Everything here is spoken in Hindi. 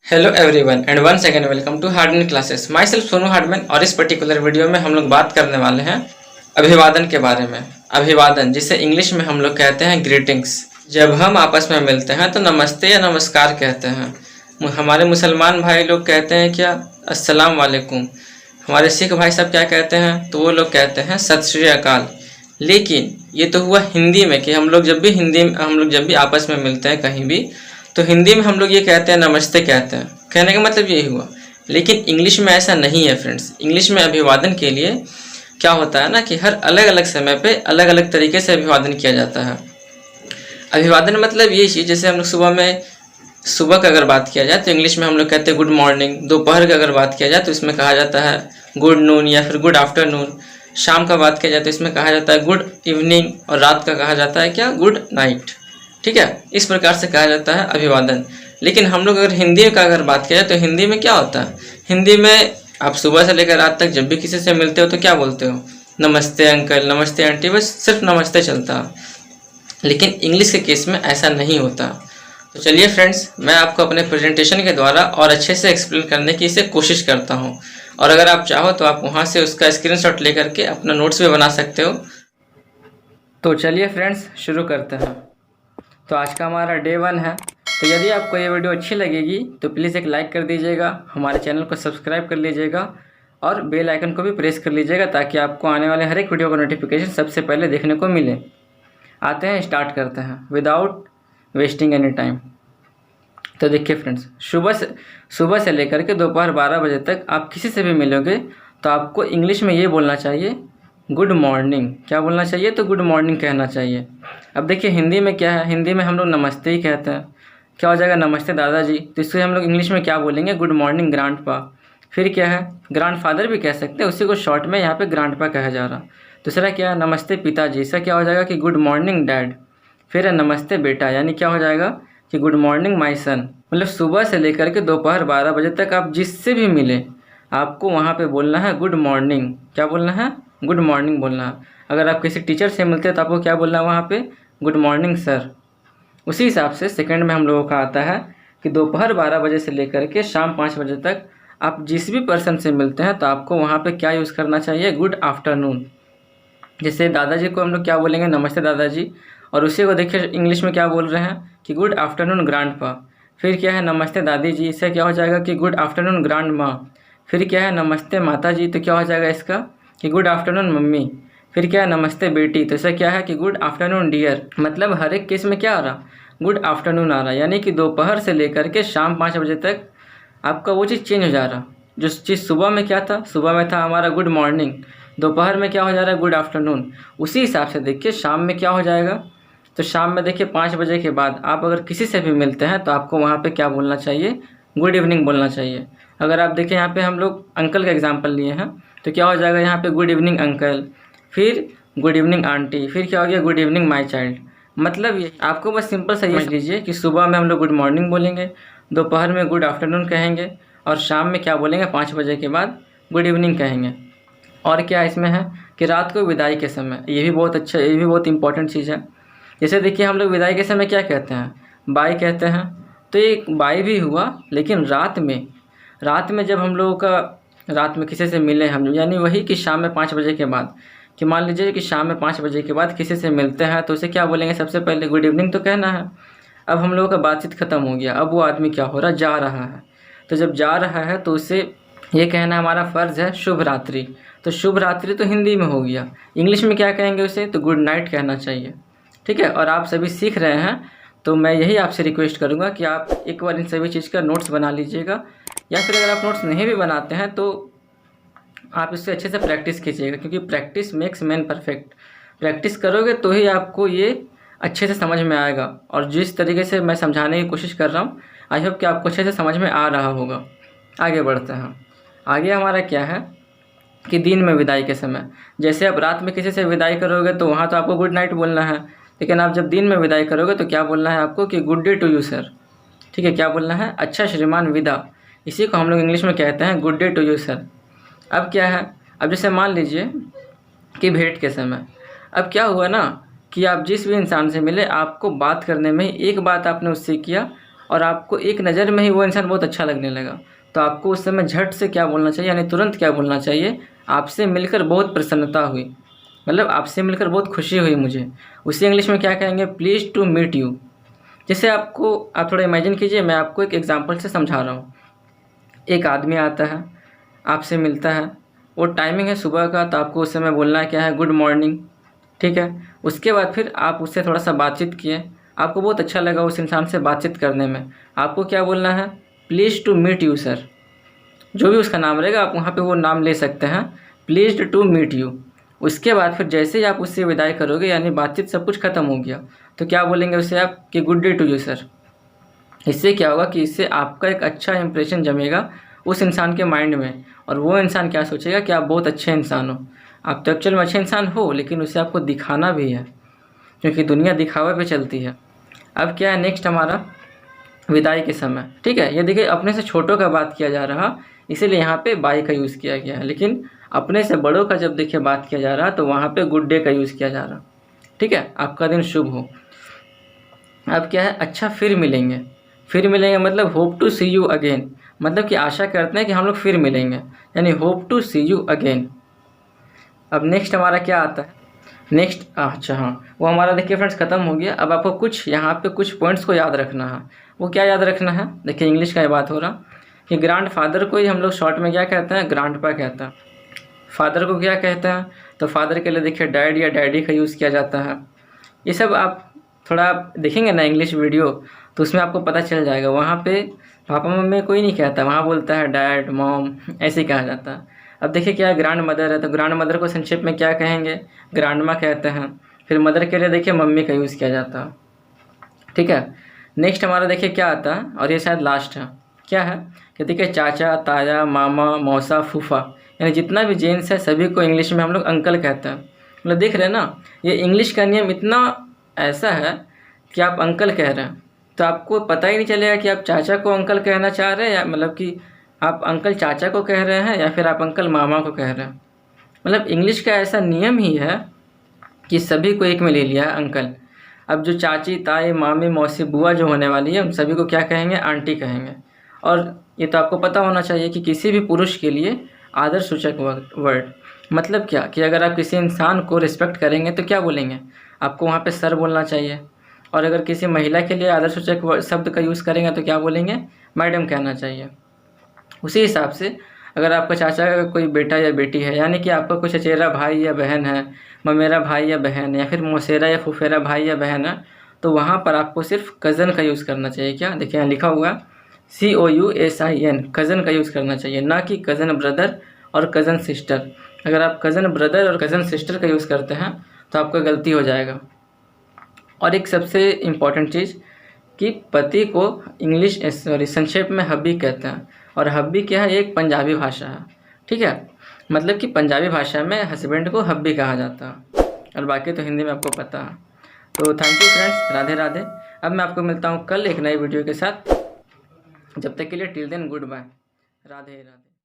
Hello everyone and once again welcome to Hardman classes. Myself Sonu Hardman और इस पर्टिकुलर वीडियो में हम लोग बात करने वाले हैं अभिवादन के बारे में। अभिवादन जिसे इंग्लिश में हम लोग कहते हैं ग्रीटिंग्स। जब हम आपस में मिलते हैं तो नमस्ते या नमस्कार कहते हैं। हमारे मुसलमान भाई लोग कहते हैं क्या, अस्सलाम वालेकुम। हमारे सिख भाई सब क्या कहते हैं, तो वो लोग कहते हैं सत श्री अकाल। लेकिन ये तो हुआ हिंदी में कि हम लोग जब भी आपस में मिलते हैं कहीं भी, तो हिंदी में हम लोग ये कहते हैं नमस्ते कहते हैं। कहने का मतलब यही हुआ। लेकिन इंग्लिश में ऐसा नहीं है फ्रेंड्स। इंग्लिश में अभिवादन के लिए क्या होता है ना कि हर अलग अलग समय पे अलग अलग तरीके से अभिवादन किया जाता है। अभिवादन मतलब ये चीज़, जैसे हम लोग सुबह का अगर बात किया जाए तो इंग्लिश में हम लोग कहते हैं गुड मॉर्निंग। दोपहर का अगर बात किया जाए तो इसमें कहा जाता है गुड नून या फिर गुड आफ्टरनून। शाम का बात किया जाए तो इसमें कहा जाता है गुड इवनिंग, और रात का कहा जाता है क्या, गुड नाइट। ठीक है, इस प्रकार से कहा जाता है अभिवादन। लेकिन हम लोग अगर हिंदी का अगर बात किया जाए तो हिंदी में क्या होता है, हिंदी में आप सुबह से लेकर रात तक जब भी किसी से मिलते हो तो क्या बोलते हो, नमस्ते अंकल, नमस्ते आंटी, बस सिर्फ नमस्ते चलता। लेकिन इंग्लिश के केस में ऐसा नहीं होता। तो चलिए फ्रेंड्स, मैं आपको अपने प्रेजेंटेशन के द्वारा और अच्छे से एक्सप्लेन करने की इसे कोशिश करता हूँ। और अगर आप चाहो तो आप वहाँ से उसका स्क्रीनशॉट लेकर के अपना नोट्स भी बना सकते हो। तो चलिए फ्रेंड्स, शुरू करते हैं। तो आज का हमारा डे 1 है। तो यदि आपको ये वीडियो अच्छी लगेगी तो प्लीज़ एक लाइक कर दीजिएगा, हमारे चैनल को सब्सक्राइब कर लीजिएगा और बेल आइकन को भी प्रेस कर लीजिएगा ताकि आपको आने वाले हर एक वीडियो का नोटिफिकेशन सबसे पहले देखने को मिले। आते हैं, स्टार्ट करते हैं विदाउट वेस्टिंग एनी टाइम। तो देखिए फ्रेंड्स, सुबह से लेकर के दोपहर 12 बजे तक आप किसी से भी मिलोगे तो आपको इंग्लिश में ये बोलना चाहिए गुड मॉर्निंग। क्या बोलना चाहिए, तो गुड मॉर्निंग कहना चाहिए। अब देखिए हिंदी में क्या है, हिंदी में हम लोग नमस्ते ही कहते हैं। क्या हो जाएगा, नमस्ते दादाजी। तो इससे हम लोग इंग्लिश में क्या बोलेंगे, गुड मॉर्निंग ग्रैंडपा। फिर क्या है, ग्रैंडफादर भी कह सकते हैं, उसी को शॉर्ट में यहाँ पे ग्रैंडपा कहा जा रहा। दूसरा क्या है, नमस्ते पिताजी। इसका क्या हो जाएगा कि गुड मॉर्निंग डैड। फिर है नमस्ते बेटा, यानी क्या हो जाएगा कि गुड मॉर्निंग माई सन। मतलब सुबह से लेकर के दोपहर 12 बजे तक आप जिससे भी मिले आपको वहाँ पे बोलना है गुड मॉर्निंग। क्या बोलना है, गुड मॉर्निंग बोलना है। अगर आप किसी टीचर से मिलते हैं तो आपको क्या बोलना है वहाँ पे, गुड मॉर्निंग सर। उसी हिसाब से सेकंड में हम लोगों का आता है कि दोपहर 12 बजे से लेकर के शाम 5 बजे तक आप जिस भी पर्सन से मिलते हैं तो आपको वहाँ पे क्या यूज़ करना चाहिए, गुड आफ्टरनून। जैसे दादाजी को हम लोग क्या बोलेंगे, नमस्ते दादाजी। और उसी को देखिए इंग्लिश में क्या बोल रहे हैं कि गुड आफ्टरनून ग्रैंडपा। फिर क्या है, नमस्ते दादी जी। इससे क्या हो जाएगा कि गुड आफ्टरनून ग्रैंड माँ। फिर क्या है, नमस्ते माता जी। तो क्या हो जाएगा इसका कि गुड आफ्टरनून मम्मी। फिर क्या है, नमस्ते बेटी। तो इससे क्या है कि गुड आफ्टरनून डियर। मतलब हर एक केस में क्या आ रहा, गुड आफ्टरनून आ रहा। यानी कि दोपहर से लेकर के शाम 5 बजे तक आपका वो चीज़ चेंज हो जा रहा। जो चीज़ सुबह में क्या था, सुबह में था हमारा गुड मॉर्निंग, दोपहर में क्या हो जा रहा है, गुड आफ्टरनून। उसी हिसाब से देखिए शाम में क्या हो जाएगा। तो शाम में देखिए 5 बजे के बाद आप अगर किसी से भी मिलते हैं तो आपको वहाँ पे क्या बोलना चाहिए, गुड इवनिंग बोलना चाहिए। अगर आप देखिए यहाँ पे हम लोग अंकल का एग्जांपल लिए हैं तो क्या हो जाएगा यहाँ पे गुड इवनिंग अंकल। फिर गुड इवनिंग आंटी। फिर क्या हो गया, गुड इवनिंग माय चाइल्ड। मतलब ये आपको बस सिंपल सा ये समझ लीजिए कि सुबह में हम लोग गुड मॉर्निंग बोलेंगे, दोपहर में गुड आफ्टरनून कहेंगे और शाम में क्या बोलेंगे, 5 बजे के बाद गुड इवनिंग कहेंगे। और क्या इसमें है कि रात को विदाई के समय, ये भी बहुत अच्छा, ये भी बहुत इंपॉर्टेंट चीज़ है। जैसे देखिए हम लोग विदाई के समय क्या कहते हैं, बाय कहते हैं। तो एक बाय भी हुआ, लेकिन रात में जब हम लोगों का रात में किसी से मिले हम, यानी वही कि शाम में 5 बजे के बाद, कि मान लीजिए कि शाम में 5 बजे के बाद किसी से मिलते हैं तो उसे क्या बोलेंगे, सबसे पहले गुड इवनिंग तो कहना है। अब हम लोगों का बातचीत ख़त्म हो गया, अब वो आदमी क्या हो रहा, जा रहा है। तो जब जा रहा है तो उसे ये कहना हमारा फ़र्ज़ है शुभ रात्रि। तो शुभ रात्रि तो हिंदी में हो गया, इंग्लिश में क्या कहेंगे उसे, तो गुड नाइट कहना चाहिए। ठीक है, और आप सभी सीख रहे हैं तो मैं यही आपसे रिक्वेस्ट करूंगा कि आप एक बार इन सभी चीज़ का नोट्स बना लीजिएगा, या फिर अगर आप नोट्स नहीं भी बनाते हैं तो आप इससे अच्छे से प्रैक्टिस कीजिएगा, क्योंकि practice makes man perfect. Practice करोगे तो ही आपको ये अच्छे से समझ में आएगा। और जिस तरीके से मैं समझाने की कोशिश कर रहा हूँ, आई होप कि आपको अच्छे से समझ में आ रहा होगा। आगे बढ़ते हैं। आगे हमारा क्या है कि दिन में विदाई के समय, जैसे आप रात में किसी से विदाई करोगे तो वहाँ तो आपको गुड नाइट बोलना है, लेकिन आप जब दिन में विदाई करोगे तो क्या बोलना है आपको कि good day to you sir. ठीक है, क्या बोलना है, अच्छा श्रीमान विदा। इसी को हम लोग इंग्लिश में कहते हैं good day to you sir. अब क्या है, अब जैसे मान लीजिए कि भेंट के समय, अब क्या हुआ ना कि आप जिस भी इंसान से मिले, आपको बात करने में एक बात आपने उससे किया और आपको एक नज़र में ही वो इंसान बहुत अच्छा लगने लगा, तो आपको उस समय झट से क्या बोलना चाहिए, यानी तुरंत क्या बोलना चाहिए, आपसे मिलकर बहुत प्रसन्नता हुई, मतलब आपसे मिलकर बहुत खुशी हुई मुझे। उसी इंग्लिश में क्या कहेंगे, प्लीज़ टू मीट यू। जैसे आपको, आप थोड़ा इमेजिन कीजिए, मैं आपको एक एग्जांपल से समझा रहा हूँ। एक आदमी आता है, आपसे मिलता है, वो टाइमिंग है सुबह का, तो आपको उस समय बोलना है क्या है, गुड मॉर्निंग, ठीक है। उसके बाद फिर आप उससे थोड़ा सा बातचीत किए, आपको बहुत अच्छा लगा उस इंसान से बातचीत करने में, आपको क्या बोलना है, please to meet you sir. जो भी उसका नाम रहेगा आप वहाँ पे वो नाम ले सकते हैं, प्लीज़ टू मीट यू। उसके बाद फिर जैसे ही आप उससे विदाई करोगे, यानी बातचीत सब कुछ ख़त्म हो गया, तो क्या बोलेंगे उससे आप कि good day to you sir. इससे क्या होगा कि इससे आपका एक अच्छा इंप्रेशन जमेगा उस इंसान के माइंड में, और वो इंसान क्या सोचेगा कि आप बहुत अच्छे इंसान हो। आप तो एक्चुअल में अच्छे इंसान हो, लेकिन उसे आपको दिखाना भी है, क्योंकि दुनिया दिखावे पे चलती है। अब क्या है नेक्स्ट हमारा, विदाई के समय, ठीक है। ये देखिए अपने से छोटों का बात किया जा रहा, इसीलिए यहाँ पे बाय का यूज़ किया गया है, लेकिन अपने से बड़ों का जब देखिए बात किया जा रहा तो वहाँ पे गुड डे का यूज़ किया जा रहा, ठीक है। आपका दिन शुभ हो। अब क्या है, अच्छा फिर मिलेंगे। फिर मिलेंगे मतलब hope to see you again, मतलब कि आशा करते हैं कि हम लोग फिर मिलेंगे, यानी hope to see you again. अब नेक्स्ट हमारा क्या आता है, नेक्स्ट, अच्छा हाँ, वो हमारा देखिए फ्रेंड्स ख़त्म हो गया। अब आपको कुछ यहाँ पे कुछ पॉइंट्स को याद रखना है। वो क्या याद रखना है, देखिए इंग्लिश का ये बात हो रहा कि ग्रैंड फादर को ही हम लोग शॉर्ट में क्या कहते हैं, ग्रैंडपा कहते हैं। फादर को क्या कहते हैं, तो फादर के लिए देखिए डैड या डैडी का यूज़ किया जाता है। ये सब आप थोड़ा देखेंगे ना इंग्लिश वीडियो, तो उसमें आपको पता चल जाएगा। वहाँ पे पापा मम्मी कोई नहीं कहता, वहाँ बोलता है डैड मॉम, ऐसे ही कहा जाता है। अब देखिए क्या है, ग्रैंड मदर है, तो ग्रैंड मदर को संक्षेप में क्या कहेंगे, ग्रैंडमा कहते हैं। फिर मदर के लिए देखिए मम्मी का यूज़ किया जाता है, ठीक है। नेक्स्ट हमारा देखिए क्या आता है, और ये शायद लास्ट है, क्या है कि देखिए चाचा, ताया, मामा, मौसा, फूफा, यानी जितना भी जेंट्स है सभी को इंग्लिश में हम लोग अंकल कहते हैं। मतलब देख रहे हैं ना, ये इंग्लिश का नियम इतना ऐसा है कि आप अंकल कह रहे हैं तो आपको पता ही नहीं चलेगा कि आप चाचा को अंकल कहना चाह रहे हैं, या मतलब कि आप अंकल चाचा को कह रहे हैं, या फिर आप अंकल मामा को कह रहे हैं। मतलब इंग्लिश का ऐसा नियम ही है कि सभी को एक में ले लिया है अंकल। अब जो चाची, ताई, मामी, मौसी, बुआ जो होने वाली है, उन सभी को क्या कहेंगे, आंटी कहेंगे। और ये तो आपको पता होना चाहिए कि किसी भी पुरुष के लिए आदर सूचक वर्ड मतलब क्या, कि अगर आप किसी इंसान को रिस्पेक्ट करेंगे तो क्या बोलेंगे, आपको वहाँ पे सर बोलना चाहिए। और अगर किसी महिला के लिए आदर सूचक शब्द का यूज़ करेंगे तो क्या बोलेंगे, मैडम कहना चाहिए। उसी हिसाब से अगर आपका चाचा का कोई बेटा या बेटी है, यानी कि आपका कोई चचेरा भाई या बहन है, ममेरा भाई या बहन, या फिर मौसेरा या फुफेरा भाई या बहन है, तो वहाँ पर आपको सिर्फ कज़न का यूज़ करना चाहिए। क्या देखिए यहाँ लिखा हुआ COUSIN, कज़न का यूज़ करना चाहिए, ना कि कज़न ब्रदर और कज़न सिस्टर। अगर आप कज़न ब्रदर और कज़न सिस्टर का यूज़ करते हैं तो आपका गलती हो जाएगा। और एक सबसे इम्पॉर्टेंट चीज़ कि पति को इंग्लिश संक्षेप में हब्बी कहते हैं, और हब्बी क्या है, एक पंजाबी भाषा है, ठीक है। मतलब कि पंजाबी भाषा में हस्बैंड को हब्बी कहा जाता है, और बाकी तो हिंदी में आपको पता है। तो thank you friends, Radhe Radhe. अब मैं आपको मिलता हूँ कल एक नई वीडियो के साथ, जब तक के लिए till then good bye, Radhe Radhe.